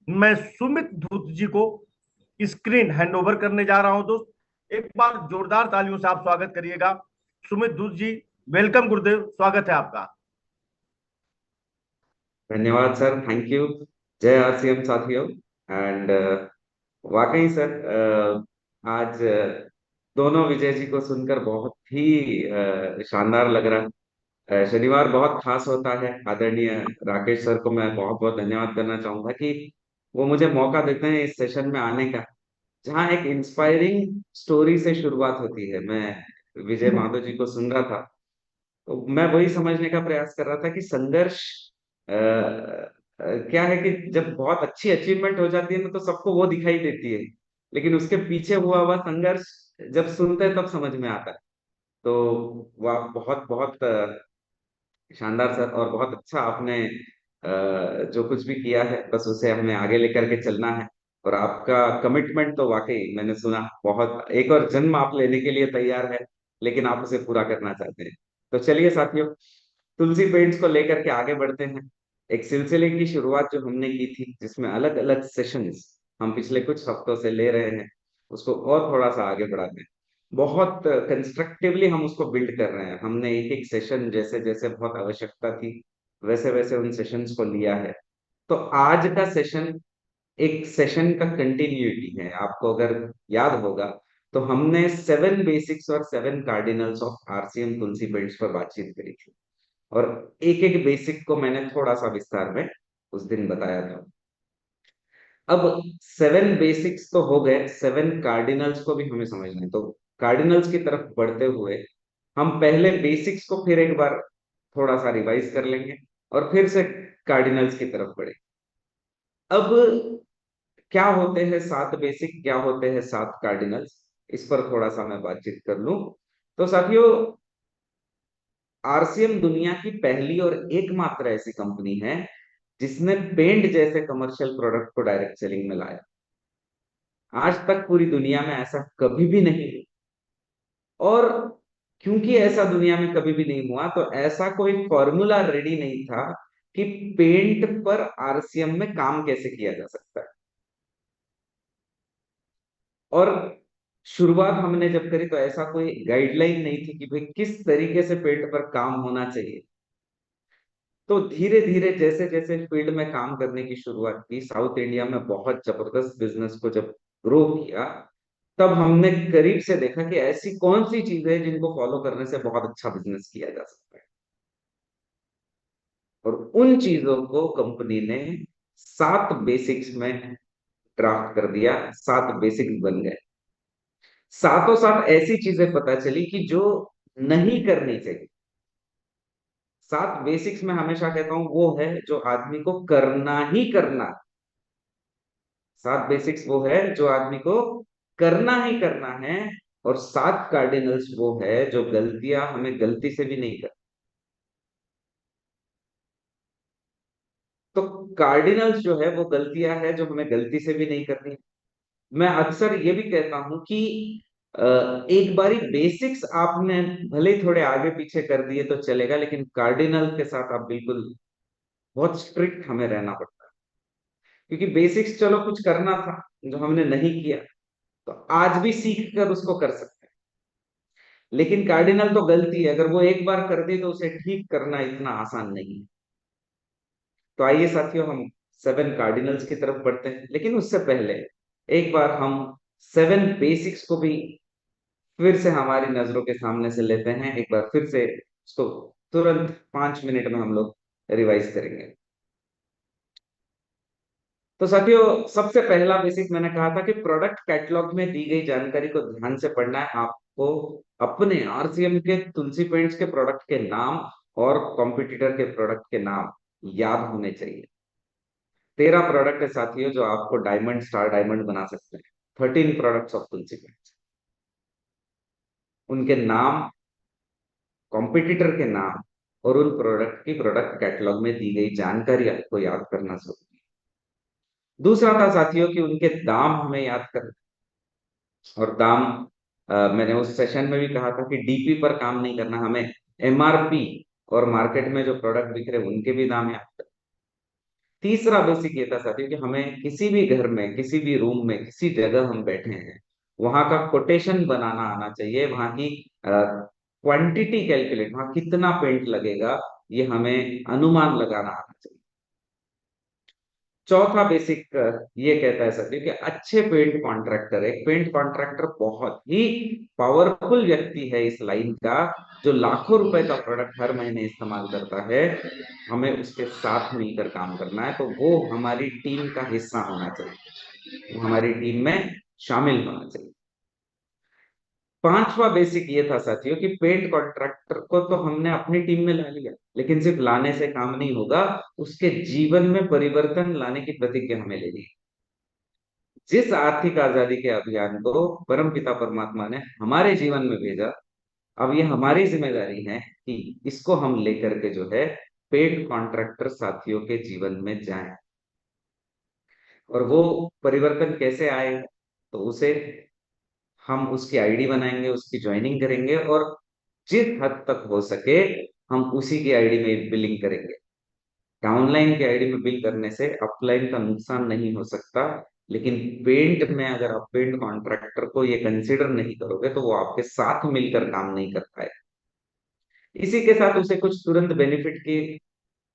मैं सुमित धूत जी को screen hand over करने जा रहा हूं दोस्त। एक बार जोरदार तालियों से आप स्वागत करिएगा। सुमित धूत जी, वेलकम गुरुदेव, स्वागत है आपका। धन्यवाद सर, थैंक यू। जय आरसीएम साथियों। एंड वाकई सर, आज दोनों विजय जी को सुनकर बहुत ही शानदार लग रहा है। शनिवार बहुत खास होता है। आदरणीय राकेश सर को मैं बहुत बहुत धन्यवाद करना चाहूंगा कि वो मुझे मौका देते हैं इस सेशन में आने का, जहाँ एक इंस्पायरिंग स्टोरी से शुरुआत होती है। मैं विजय माधव जी को सुन रहा था, तो मैं वही समझने का प्रयास कर रहा था कि संघर्ष क्या है कि जब बहुत अच्छी अचीवमेंट हो जाती है ना, तो सबको वो दिखाई देती है, लेकिन उसके पीछे हुआ हुआ संघर्ष जब सुनते हैं तब समझ में आता है। तो वाह, बहुत बहुत शानदार सर, और बहुत अच्छा आपने जो कुछ भी किया है बस उसे हमें आगे लेकर के चलना है। और आपका कमिटमेंट तो वाकई मैंने सुना, बहुत एक और जन्म आप लेने के लिए तैयार है, लेकिन आप उसे पूरा करना चाहते हैं। तो चलिए साथियों, तुलसी पेंट्स को लेकर के आगे बढ़ते हैं। एक सिलसिले की शुरुआत जो हमने की थी, जिसमें अलग अलग सेशंस हम पिछले कुछ हफ्तों से ले रहे हैं, उसको और थोड़ा सा आगे बढ़ाते हैं। बहुत कंस्ट्रक्टिवली हम उसको बिल्ड कर रहे हैं। हमने एक एक सेशन, जैसे जैसे बहुत आवश्यकता थी वैसे वैसे उन सेशंस को लिया है। तो आज का सेशन एक सेशन का कंटिन्यूटी है। आपको अगर याद होगा, तो हमने 7 बेसिक्स और 7 cardinals of RCM Tulsi paints पर बातचीत करी थी, और एक एक बेसिक को मैंने थोड़ा सा विस्तार में उस दिन बताया था। अब 7 बेसिक्स तो हो गए, 7 कार्डिनल्स को भी हमें समझना है। तो कार्डिनल्स की तरफ बढ़ते हुए हम पहले बेसिक्स को फिर एक बार थोड़ा सा रिवाइज कर लेंगे, और फिर से कार्डिनल्स की तरफ बढ़े। अब क्या होते हैं 7 बेसिक, क्या होते हैं 7 कार्डिनल्स, इस पर थोड़ा सा मैं बातचीत कर लूं। तो साथियों, आरसीएम दुनिया की पहली और एकमात्र ऐसी कंपनी है जिसने पेंट जैसे कमर्शियल प्रोडक्ट को डायरेक्ट सेलिंग में लाया। आज तक पूरी दुनिया में ऐसा कभी भी नहीं हुआ। और क्योंकि ऐसा दुनिया में कभी भी नहीं हुआ, तो ऐसा कोई फॉर्मूला रेडी नहीं था कि पेंट पर आरसीएम में काम कैसे किया जा सकता है। और शुरुआत हमने जब करी, तो ऐसा कोई गाइडलाइन नहीं थी कि भाई किस तरीके से पेंट पर काम होना चाहिए। तो धीरे धीरे जैसे जैसे फील्ड में काम करने की शुरुआत की, साउथ इंडिया में बहुत जबरदस्त बिजनेस को जब ग्रो किया, तब हमने करीब से देखा कि ऐसी कौन सी चीजें हैं जिनको फॉलो करने से बहुत अच्छा बिजनेस किया जा सकता है। और उन चीजों को कंपनी ने 7 बेसिक्स में ड्राफ्ट कर दिया। 7 बेसिक्स बन गए। सातों सात ऐसी चीजें पता चली कि जो नहीं करनी चाहिए। 7 बेसिक्स में हमेशा कहता हूं वो है जो आदमी को करना ही करना है। 7 बेसिक्स वो है जो आदमी को करना ही करना है। और 7 कार्डिनल्स वो है जो गलतियां हमें गलती से भी नहीं कर। तो कार्डिनल्स जो है वो गलतियां है जो हमें गलती से भी नहीं करनी। मैं अक्सर ये भी कहता हूं कि अ, एक बारी बेसिक्स आपने भले ही थोड़े आगे पीछे कर दिए तो चलेगा, लेकिन कार्डिनल के साथ आप बिल्कुल बहुत स्ट्रिक्ट हमें रहना पड़ता है। क्योंकि बेसिक्स चलो कुछ करना था जो हमने नहीं किया, तो आज भी सीख कर उसको कर सकते हैं। लेकिन कार्डिनल तो गलती है, अगर वो एक बार कर दी तो उसे ठीक करना इतना आसान नहीं है। तो आइए साथियों, हम 7 कार्डिनल्स की तरफ बढ़ते हैं, लेकिन उससे पहले एक बार हम 7 बेसिक्स को भी फिर से हमारी नजरों के सामने से लेते हैं। एक बार फिर से उसको तुरंत 5 मिनट में हम लोग रिवाइज करेंगे। तो साथियों, सबसे पहला बेसिक मैंने कहा था कि प्रोडक्ट कैटलॉग में दी गई जानकारी को ध्यान से पढ़ना है आपको। अपने आरसीएम के तुलसी पेंट्स के प्रोडक्ट के नाम और कॉम्पिटिटर के प्रोडक्ट के नाम याद होने चाहिए। 13 प्रोडक्ट है साथियों जो आपको डायमंड स्टार डायमंड बना सकते हैं। 13 प्रोडक्ट्स ऑफ तुलसी पेंट्स, उनके नाम, कॉम्पिटिटर के नाम और उन प्रोडक्ट की प्रोडक्ट कैटलॉग में दी गई जानकारी आपको याद करना जरूरी है। दूसरा था साथियों कि उनके दाम हमें याद कर। और दाम, मैंने उस सेशन में भी कहा था कि डीपी पर काम नहीं करना, हमें एमआरपी और मार्केट में जो प्रोडक्ट बिक रहे हैं उनके भी दाम याद करना। तीसरा बेसिक ये था साथियों कि हमें किसी भी घर में, किसी भी रूम में, किसी जगह हम बैठे हैं, वहां का कोटेशन बनाना आना चाहिए, वहां की क्वांटिटी कैलकुलेट, वहां कितना पेंट लगेगा ये हमें अनुमान लगाना आना चाहिए। चौथा बेसिक ये कहता है सर कि अच्छे पेंट कॉन्ट्रैक्टर, एक पेंट कॉन्ट्रैक्टर बहुत ही पावरफुल व्यक्ति है इस लाइन का, जो लाखों रुपए का प्रोडक्ट हर महीने इस्तेमाल करता है। हमें उसके साथ मिलकर काम करना है, तो वो हमारी टीम का हिस्सा होना चाहिए, वो हमारी टीम में शामिल होना चाहिए। पांचवा बेसिक ये था साथियों कि पेंट कॉन्ट्रैक्टर को तो हमने अपनी टीम में ला लिया, लेकिन सिर्फ लाने से काम नहीं होगा, उसके जीवन में परिवर्तन लाने की प्रतिज्ञा हमें लेनी है। जिस आर्थिक आजादी के अभियान को परम पिता परमात्मा ने हमारे जीवन में भेजा, अब ये हमारी जिम्मेदारी है कि इसको हम लेकर के जो है पेड कॉन्ट्रैक्टर साथियों के जीवन में जाएं। और वो परिवर्तन कैसे आए, तो उसे हम उसकी आईडी बनाएंगे, उसकी ज्वाइनिंग करेंगे, और जिस हद तक हो सके हम उसी की आईडी में बिलिंग करेंगे। डाउनलाइन की आईडी में बिल करने से अपलाइन का नुकसान नहीं हो सकता, लेकिन पेंट में अगर आप पेंट कॉन्ट्रैक्टर को ये कंसिडर नहीं करोगे तो वो आपके साथ मिलकर काम नहीं कर पाए। इसी के साथ उसे कुछ तुरंत बेनिफिट की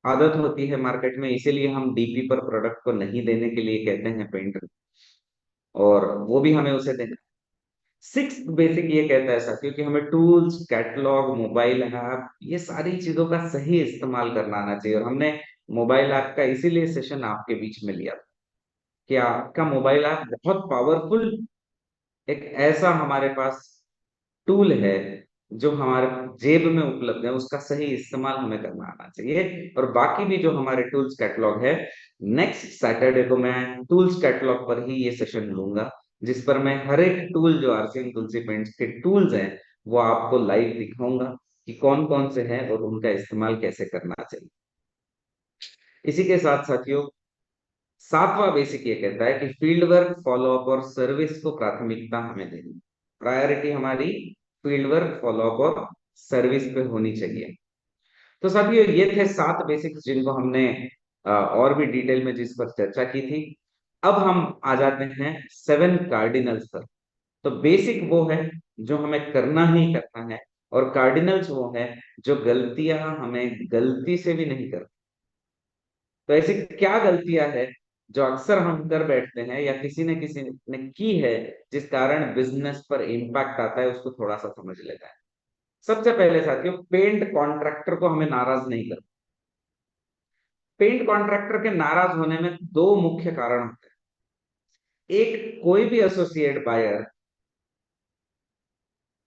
आदत होती है मार्केट में, इसीलिए हम डीपी पर प्रोडक्ट को नहीं देने के लिए कहते हैं पेंट, और वो भी हमें उसे देना। सिक्स बेसिक ये कहता है साथियों कि हमें टूल्स, कैटलॉग, मोबाइल ऐप, ये सारी चीजों का सही इस्तेमाल करना आना चाहिए। और हमने मोबाइल ऐप का इसीलिए सेशन आपके बीच में लिया कि आपका मोबाइल ऐप बहुत पावरफुल, एक ऐसा हमारे पास टूल है जो हमारे जेब में उपलब्ध है, उसका सही इस्तेमाल हमें करना आना चाहिए। और बाकी भी जो हमारे टूल्स कैटलॉग है, नेक्स्ट सैटरडे को मैं टूल्स कैटलॉग पर ही ये सेशन लूंगा, जिस पर मैं हर एक टूल जो आरसीएम तुलसी पेंट्स के टूल्स हैं वो आपको लाइव दिखाऊंगा कि कौन कौन से हैं और उनका इस्तेमाल कैसे करना चाहिए। इसी के साथ साथियों, सातवां बेसिक ये कहता है कि फील्ड वर्क, फॉलोअप और सर्विस को प्राथमिकता हमें देनी, प्रायोरिटी हमारी फील्ड वर्क, फॉलोअप और सर्विस पे होनी चाहिए। तो साथियों ये थे 7 बेसिक्स जिनको हमने और भी डिटेल में जिस पर चर्चा की थी। अब हम आ जाते हैं 7 कार्डिनल्स पर। तो बेसिक वो है जो हमें करना ही करना है, और कार्डिनल्स वो है जो गलतियां हमें गलती से भी नहीं करना। तो ऐसी क्या गलतियां हैं जो अक्सर हम कर बैठते हैं या किसी ने की है, जिस कारण बिजनेस पर इम्पैक्ट आता है, उसको थोड़ा सा समझ लेते हैं। सबसे पहले साथियों, पेंट कॉन्ट्रैक्टर को हमें नाराज नहीं करना। पेंट कॉन्ट्रैक्टर के नाराज होने में दो मुख्य कारण होते हैं। एक, कोई भी एसोसिएट बायर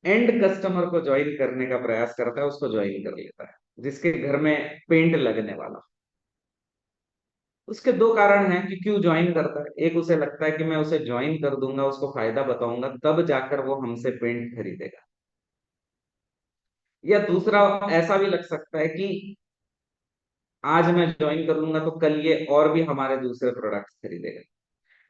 एंड कस्टमर को ज्वाइन करने का प्रयास करता है, उसको ज्वाइन कर लेता है जिसके घर में पेंट लगने वाला। उसके दो कारण हैं कि क्यों ज्वाइन करता है। एक, उसे लगता है कि मैं उसे ज्वाइन कर दूंगा, उसको फायदा बताऊंगा, तब जाकर वो हमसे पेंट खरीदेगा। या दूसरा, ऐसा भी लग सकता है कि आज मैं ज्वाइन कर लूंगा तो कल ये और भी हमारे दूसरे प्रोडक्ट्स खरीदेगा।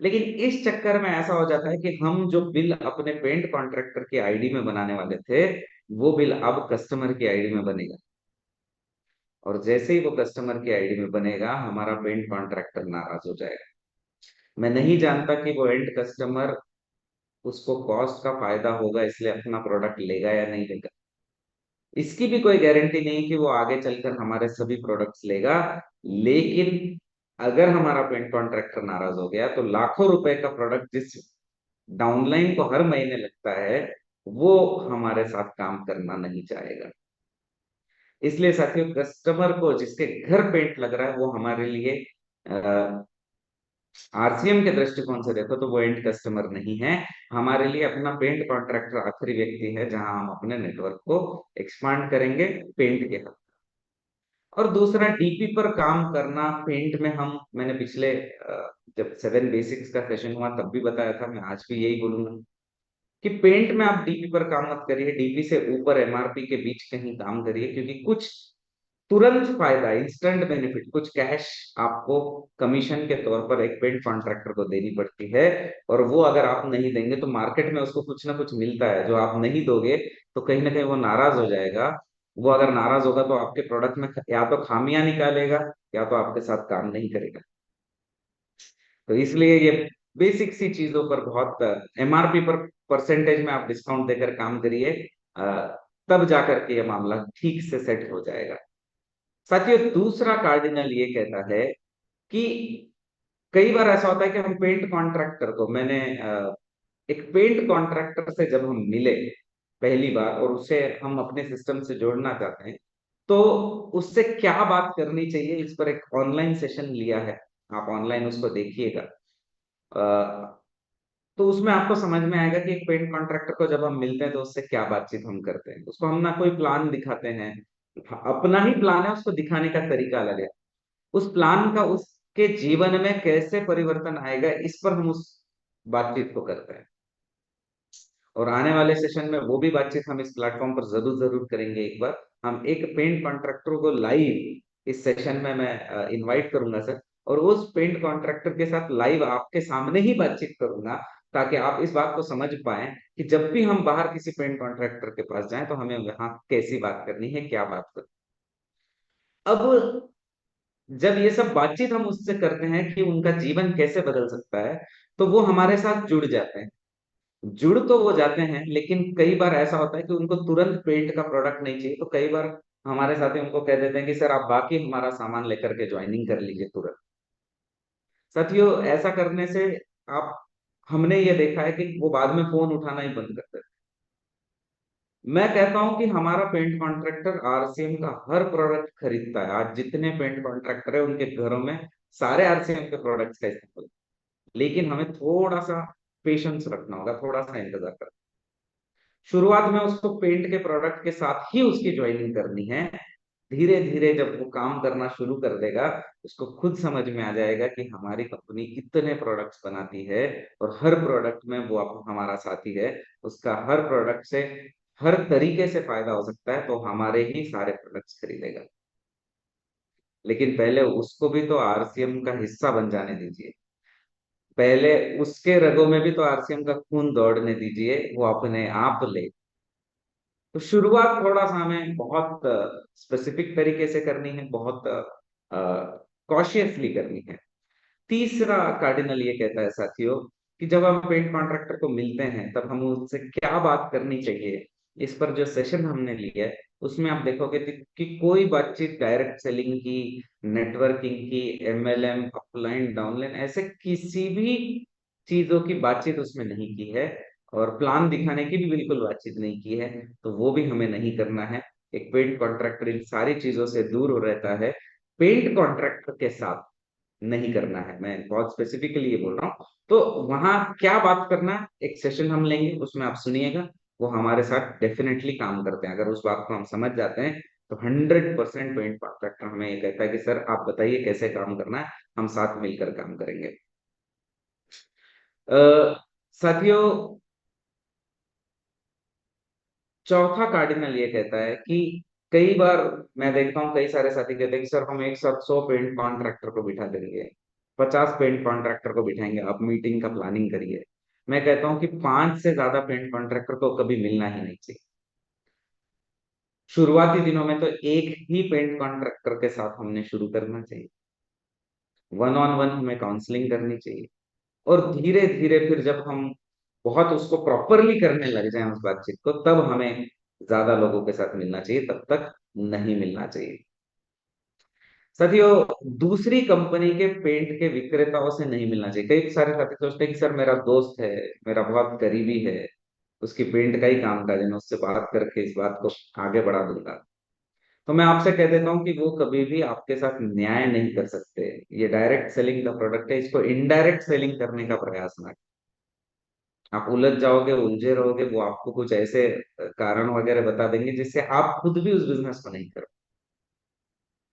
लेकिन इस चक्कर में ऐसा हो जाता है कि हम जो बिल अपने पेंट कॉन्ट्रैक्टर की आईडी में बनाने वाले थे, वो बिल अब कस्टमर की आईडी में बनेगा। और जैसे ही वो कस्टमर की आईडी में बनेगा, हमारा पेंट कॉन्ट्रैक्टर नाराज हो जाएगा। मैं नहीं जानता कि वो एंड कस्टमर उसको कॉस्ट का फायदा होगा इसलिए अपना प्रोडक्ट लेगा या नहीं लेगा। इसकी भी कोई गारंटी नहीं कि वो आगे चलकर हमारे सभी प्रोडक्ट्स लेगा। लेकिन अगर हमारा पेंट कॉन्ट्रैक्टर नाराज हो गया तो लाखों रुपए का प्रोडक्ट जिस डाउनलाइन को हर महीने लगता है, वो हमारे साथ काम करना नहीं चाहेगा। इसलिए साथियों, कस्टमर को जिसके घर पेंट लग रहा है वो हमारे लिए आरसीएम के दृष्टिकोण से देखो तो वो एंड कस्टमर नहीं है। हमारे लिए अपना पेंट कॉन्ट्रैक्टर आखिरी व्यक्ति है जहां हम अपने नेटवर्क को एक्सपांड करेंगे पेंट के हद। और दूसरा, डीपी पर काम करना पेंट में, हम मैंने पिछले जब 7 बेसिक्स का सेशन हुआ तब भी बताया था, मैं आज भी यही बोलूंगा कि पेंट में आप डीपी पर काम मत करिए, डीपी से ऊपर एमआरपी के बीच कहीं काम करिए, क्योंकि कुछ तुरंत फायदा, इंस्टेंट बेनिफिट, कुछ कैश आपको कमीशन के तौर पर एक पेंट कॉन्ट्रैक्टर को देनी पड़ती है। और वो अगर आप नहीं देंगे तो मार्केट में उसको कुछ ना कुछ मिलता है जो आप नहीं दोगे, तो कहीं ना कहीं वो नाराज हो जाएगा। वो अगर नाराज होगा तो आपके प्रोडक्ट में या तो खामियां निकालेगा या तो आपके साथ काम नहीं करेगा। तो इसलिए ये बेसिक सी चीजों पर बहुत एमआरपी पर परसेंटेज में आप डिस्काउंट देकर काम करिए, तब जाकर के ये मामला ठीक से सेट हो जाएगा। साथियों, दूसरा कार्डिनल ये कहता है कि कई बार ऐसा होता है कि हम पेंट कॉन्ट्रैक्टर को, मैंने एक पेंट कॉन्ट्रैक्टर से जब हम मिले पहली बार और उसे हम अपने सिस्टम से जोड़ना चाहते हैं, तो उससे क्या बात करनी चाहिए, इस पर एक ऑनलाइन सेशन लिया है। आप ऑनलाइन उसको देखिएगा। तो उसमें आपको समझ में आएगा कि एक पेंट कॉन्ट्रैक्टर को जब हम मिलते हैं तो उससे क्या बातचीत हम करते हैं। उसको हम ना कोई प्लान दिखाते हैं, अपना ही प्लान है, उसको दिखाने का तरीका अलग है। उस प्लान का उसके जीवन में कैसे परिवर्तन आएगा, इस पर हम उस बातचीत को करते हैं। और आने वाले सेशन में वो भी बातचीत हम इस प्लेटफॉर्म पर जरूर जरूर करेंगे। एक बार हम एक पेंट कॉन्ट्रैक्टर को लाइव इस सेशन में मैं इनवाइट करूंगा सर, और उस पेंट कॉन्ट्रैक्टर के साथ लाइव आपके सामने ही बातचीत करूंगा, ताकि आप इस बात को समझ पाए कि जब भी हम बाहर किसी पेंट कॉन्ट्रैक्टर के पास जाएं तो हमें वहां कैसी बात करनी है, क्या बात करनी। अब जब ये सब बातचीत हम उससे करते हैं कि उनका जीवन कैसे बदल सकता है, तो वो हमारे साथ जुड़ जाते हैं। जुड़ तो वो जाते हैं, लेकिन कई बार ऐसा होता है कि उनको तुरंत पेंट का प्रोडक्ट नहीं चाहिए, तो कई बार हमारे साथी उनको कह देते हैं कि सर आप बाकी हमारा सामान लेकर के ज्वाइनिंग कर लीजिए तुरंत। साथियों, ऐसा करने से आप, हमने ये देखा है कि वो बाद में फोन उठाना ही बंद कर देते हैं। मैं कहता हूं कि हमारा पेंट कॉन्ट्रैक्टर आरसीएम का हर प्रोडक्ट खरीदता है। आज जितने पेंट कॉन्ट्रैक्टर है उनके घरों में सारे आरसीएम के प्रोडक्ट्स का इस्तेमाल, लेकिन हमें थोड़ा सा पेशेंस रखना होगा, थोड़ा सा इंतजार करना। शुरुआत में उसको पेंट के प्रोडक्ट के साथ ही उसकी ज्वाइनिंग करनी है। धीरे धीरे जब वो काम करना शुरू कर देगा, उसको खुद समझ में आ जाएगा कि हमारी कंपनी कितने प्रोडक्ट्स बनाती है और हर प्रोडक्ट में वो आप हमारा साथी है, उसका हर प्रोडक्ट से हर तरीके से फायदा हो सकता है, तो हमारे ही सारे प्रोडक्ट्स खरीदेगा। लेकिन पहले उसको भी तो आरसीएम का हिस्सा बन जाने दीजिए। पहले उसके रगों में भी तो आरसीएम का खून दौड़ने दीजिए, वो अपने आप ले। तो शुरुआत थोड़ा सा हमें बहुत स्पेसिफिक तरीके से करनी है, बहुत कॉशियसली करनी है। तीसरा कार्डिनल ये कहता है साथियों कि जब हम पेंट कॉन्ट्रैक्टर को मिलते हैं तब हम उससे क्या बात करनी चाहिए। इस पर जो सेशन हमने लिया है उसमें आप देखोगे कि कोई बातचीत डायरेक्ट सेलिंग की, नेटवर्किंग की, एमएलएम, अपलाइन डाउनलाइन, ऐसे किसी भी चीजों की बातचीत उसमें नहीं की है। और प्लान दिखाने की भी बिल्कुल बातचीत नहीं की है, तो वो भी हमें नहीं करना है। एक पेंट कॉन्ट्रैक्टर इन सारी चीजों से दूर हो रहता है, पेंट कॉन्ट्रैक्टर के साथ नहीं करना है। मैं बहुत स्पेसिफिकली ये बोल रहा हूँ। तो वहां क्या बात करना, एक सेशन हम लेंगे, उसमें आप सुनिएगा। वो हमारे साथ डेफिनेटली काम करते हैं। अगर उस बात को हम समझ जाते हैं तो 100% पेंट कॉन्ट्रैक्टर हमें ये कहता है कि सर आप बताइए कैसे काम करना है, हम साथ मिलकर काम करेंगे। साथियों, चौथा कार्डिनल ये कहता है कि कई बार मैं देखता हूँ कई सारे साथी कहते हैं कि सर हम एक साथ 100 पेंट कॉन्ट्रैक्टर को बिठा देंगे, 50 पेंट कॉन्ट्रैक्टर को बिठाएंगे, आप मीटिंग का प्लानिंग करिए। मैं कहता हूँ कि 5 से ज्यादा पेंट कॉन्ट्रैक्टर को कभी मिलना ही नहीं चाहिए। शुरुआती दिनों में तो एक ही पेंट कॉन्ट्रैक्टर के साथ हमने शुरू करना चाहिए। वन ऑन वन हमें काउंसलिंग करनी चाहिए, और धीरे धीरे फिर जब हम बहुत उसको प्रॉपरली करने लग जाएं उस बातचीत को, तब हमें ज्यादा लोगों के साथ मिलना चाहिए, तब तक नहीं मिलना चाहिए। साथियों, दूसरी कंपनी के पेंट के विक्रेताओं से नहीं मिलना चाहिए। कई सारे साथी सोचते हैं कि सर मेरा दोस्त है, मेरा बहुत करीबी है, उसकी पेंट का ही काम काज है, मैं उससे बात करके इस बात को आगे बढ़ा दूंगा। तो मैं आपसे कह देता हूँ कि वो कभी भी आपके साथ न्याय नहीं कर सकते। ये डायरेक्ट सेलिंग का प्रोडक्ट है, इसको इनडायरेक्ट सेलिंग करने का प्रयास ना करें। आप उलझ जाओगे, उलझे रहोगे, वो आपको कुछ ऐसे कारण वगैरह बता देंगे जिससे आप खुद भी उस बिजनेस को नहीं करो।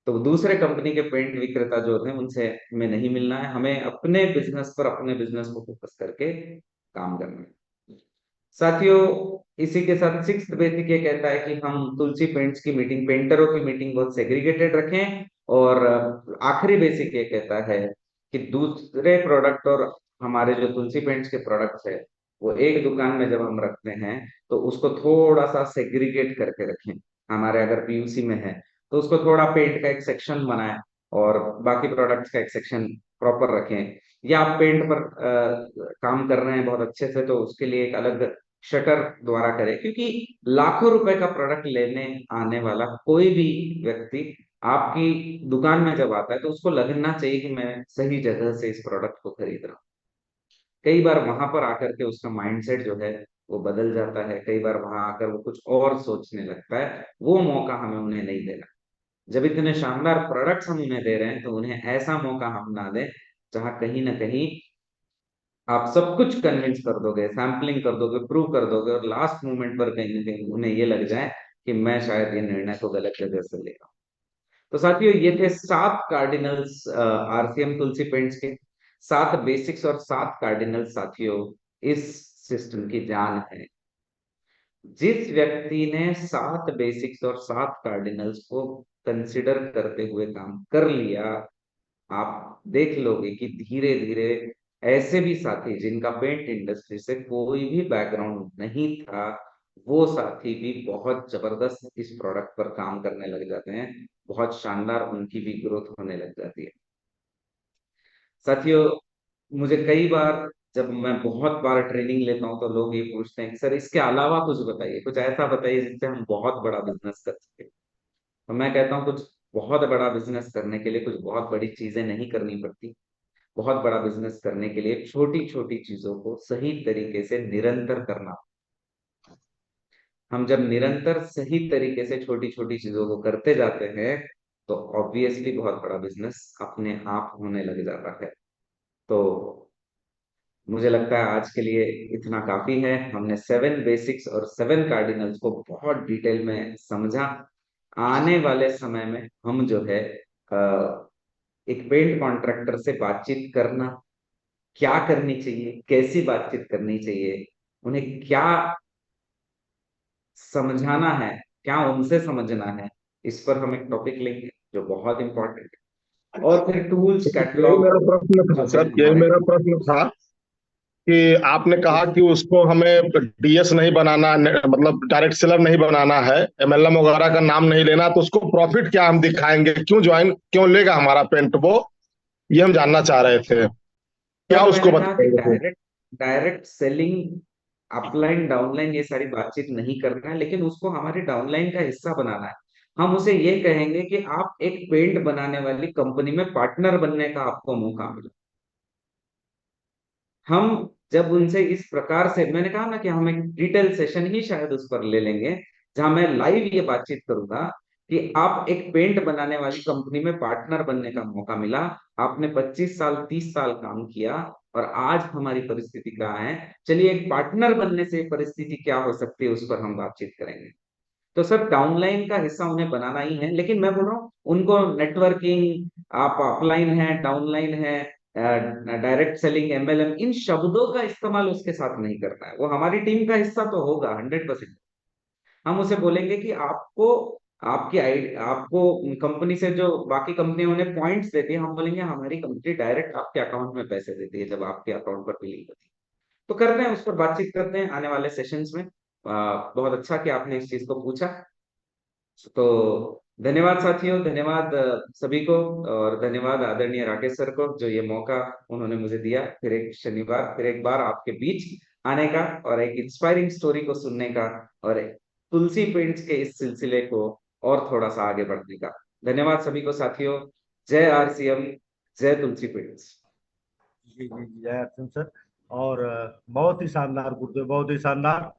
तो दूसरे कंपनी के पेंट विक्रेता जो होते हैं उनसे हमें नहीं मिलना है, हमें अपने बिजनेस पर, अपने बिजनेस को फोकस करके काम करना है। साथियों, इसी के साथ सिक्स्थ बेसिक ये कहता है कि हम तुलसी पेंट्स की मीटिंग, पेंटरों की मीटिंग बहुत सेग्रीगेटेड रखें। और आखिरी बेसिक ये कहता है कि दूसरे प्रोडक्ट और हमारे जो तुलसी पेंट्स के प्रोडक्ट्स है वो एक दुकान में जब हम रखते हैं तो उसको थोड़ा सा सेग्रीगेट करके रखें। हमारे अगर पीयूसी में है तो उसको थोड़ा पेंट का एक सेक्शन बनाएं और बाकी प्रोडक्ट्स का एक सेक्शन प्रॉपर रखें। या आप पेंट पर काम कर रहे हैं बहुत अच्छे से, तो उसके लिए एक अलग शटर द्वारा करें, क्योंकि लाखों रुपए का प्रोडक्ट लेने आने वाला कोई भी व्यक्ति आपकी दुकान में जब आता है तो उसको लगना चाहिए कि मैं सही जगह से इस प्रोडक्ट को खरीद रहा हूँ। कई बार वहां पर आकर के उसका माइंडसेट जो है वो बदल जाता है, कई बार वहां आकर वो कुछ और सोचने लगता है। वो मौका हमें उन्हें नहीं देना। जब इतने शानदार प्रोडक्ट्स हम उन्हें दे रहे हैं तो उन्हें ऐसा मौका हम ना दें जहां कहीं ना कहीं आप सब कुछ कन्विंस कर दोगे, सैम्पलिंग कर दोगे, प्रूव कर दोगे, और लास्ट मोमेंट पर कहीं ना कहीं उन्हें ये लग जाए कि मैं शायद ये निर्णय को गलत जगह से ले रहा हूँ। तो साथियों, ये थे 7 कार्डिनल्स आरसीएम तुलसी पेंट्स के। 7 बेसिक्स और 7 कार्डिनल्स साथियों इस सिस्टम की जान है। जिस व्यक्ति ने 7 बेसिक्स और 7 कार्डिनल्स को कंसिडर करते हुए काम कर लिया, आप देख लोगे कि धीरे धीरे ऐसे भी साथी जिनका पेंट इंडस्ट्री से कोई भी बैकग्राउंड नहीं था, वो साथी भी बहुत जबरदस्त इस प्रोडक्ट पर काम करने लग जाते हैं। बहुत शानदार उनकी भी ग्रोथ होने लग जाती है। साथियों, मुझे कई बार, जब मैं बहुत बार ट्रेनिंग लेता हूँ, तो लोग ये पूछते हैं कि सर इसके अलावा कुछ बताइए, कुछ ऐसा बताइए जिससे हम बहुत बड़ा बिजनेस कर सके। तो मैं कहता हूँ, कुछ बहुत बड़ा बिजनेस करने के लिए कुछ बहुत बड़ी चीजें नहीं करनी पड़ती। बहुत बड़ा बिजनेस करने के लिए छोटी छोटी चीजों को सही तरीके से निरंतर करना। हम जब निरंतर सही तरीके से छोटी छोटी चीजों को करते जाते हैं तो ऑब्वियसली बहुत बड़ा बिजनेस अपने आप होने लग जाता है। तो मुझे लगता है आज के लिए इतना काफी है। हमने 7 बेसिक्स और 7 कार्डिनल्स को बहुत डिटेल में समझा। आने वाले समय में हम जो है एक पेंट कॉन्ट्रैक्टर से बातचीत करना, क्या करनी चाहिए, कैसी बातचीत करनी चाहिए, उन्हें क्या समझाना है, क्या उनसे समझना है, इस पर हम एक टॉपिक लेंगे जो बहुत इंपॉर्टेंट है। और फिर टूल्स यही कैटलॉग मेरा प्रश्न था जो है सर, यही हमारे। मेरा प्रश्न था कि आपने कहा कि उसको हमें डीएस नहीं बनाना, मतलब डायरेक्ट सेलर नहीं बनाना है, एमएलएम वगैरह का नाम नहीं लेना, तो उसको प्रॉफिट क्या हम दिखाएंगे, क्यों ज्वाइन क्यों लेगा हमारा पेंट वो, ये हम जानना चाह रहे थे, क्या तब उसको मैंने कहा कि बताएंगे फिर। Direct direct selling, upline downline ये सारी बातचीत नहीं करना है, लेकिन उसको हमारे डाउनलाइन का हिस्सा बनाना है। हम उसे ये कहेंगे कि आप एक पेंट बनाने वाली कंपनी में पार्टनर बनने का आपको मौका मिला। हम जब उनसे इस प्रकार से, मैंने कहा ना कि हम एक डिटेल सेशन ही शायद उस पर ले लेंगे, जहां मैं लाइव ये बातचीत करूंगा कि आप एक पेंट बनाने वाली कंपनी में पार्टनर बनने का मौका मिला, आपने 25 साल 30 साल काम किया, और आज हमारी परिस्थिति कहाँ है, चलिए एक पार्टनर बनने से परिस्थिति क्या हो सकती है उस पर हम बातचीत करेंगे। तो सर डाउनलाइन का हिस्सा उन्हें बनाना ही है, लेकिन मैं बोल रहा हूँ उनको नेटवर्किंग, आप अपलाइन है, डाउनलाइन है, डायरेक्ट सेलिंग, एमएलएम, इन शब्दों का इस्तेमाल उसके साथ नहीं करना है। वो हमारी टीम का हिस्सा तो होगा 100%। हम उसे बोलेंगे कि आपको, आपको कंपनी से जो बाकी कंपनी उन्हें पॉइंट्स देती है, हम बोलेंगे हमारी कंपनी डायरेक्ट आपके अकाउंट में पैसे देती है जब आपके अकाउंट पर बिलिंग होती है। तो करते हैं, उस पर बातचीत करते हैं आने वाले सेशंस में। बहुत अच्छा कि आपने इस चीज को पूछा। तो धन्यवाद साथियों, धन्यवाद सभी को, और धन्यवाद आदरणीय राकेश सर को जो ये मौका उन्होंने मुझे दिया, फिर एक शनिवार फिर एक बार आपके बीच आने का और एक इंस्पायरिंग स्टोरी को सुनने का, और एक तुलसी पेंट्स के इस सिलसिले को और थोड़ा सा आगे बढ़ने का। धन्यवाद सभी को साथियों। जय आरसीएम, जय तुलसी पेंट्स। जी जी जी, जय अर्जुन सर। और बहुत ही शानदार गुरुदेव, बहुत ही शानदार।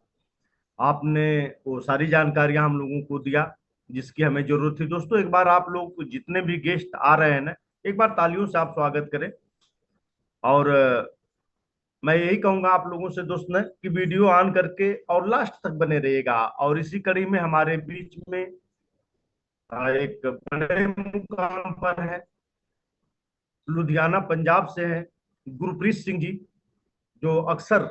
आपने वो सारी जानकारियां हम लोगों को दिया जिसकी हमें जरूरत थी। दोस्तों, एक बार आप लोग जितने भी गेस्ट आ रहे हैं ना, एक बार तालियों से आप स्वागत करें। और मैं यही कहूंगा आप लोगों से दोस्त ने कि वीडियो ऑन करके और लास्ट तक बने रहिएगा। और इसी कड़ी में हमारे बीच में एक बड़े मुकाम पर है, लुधियाना पंजाब से है, गुरप्रीत सिंह जी, जो अक्सर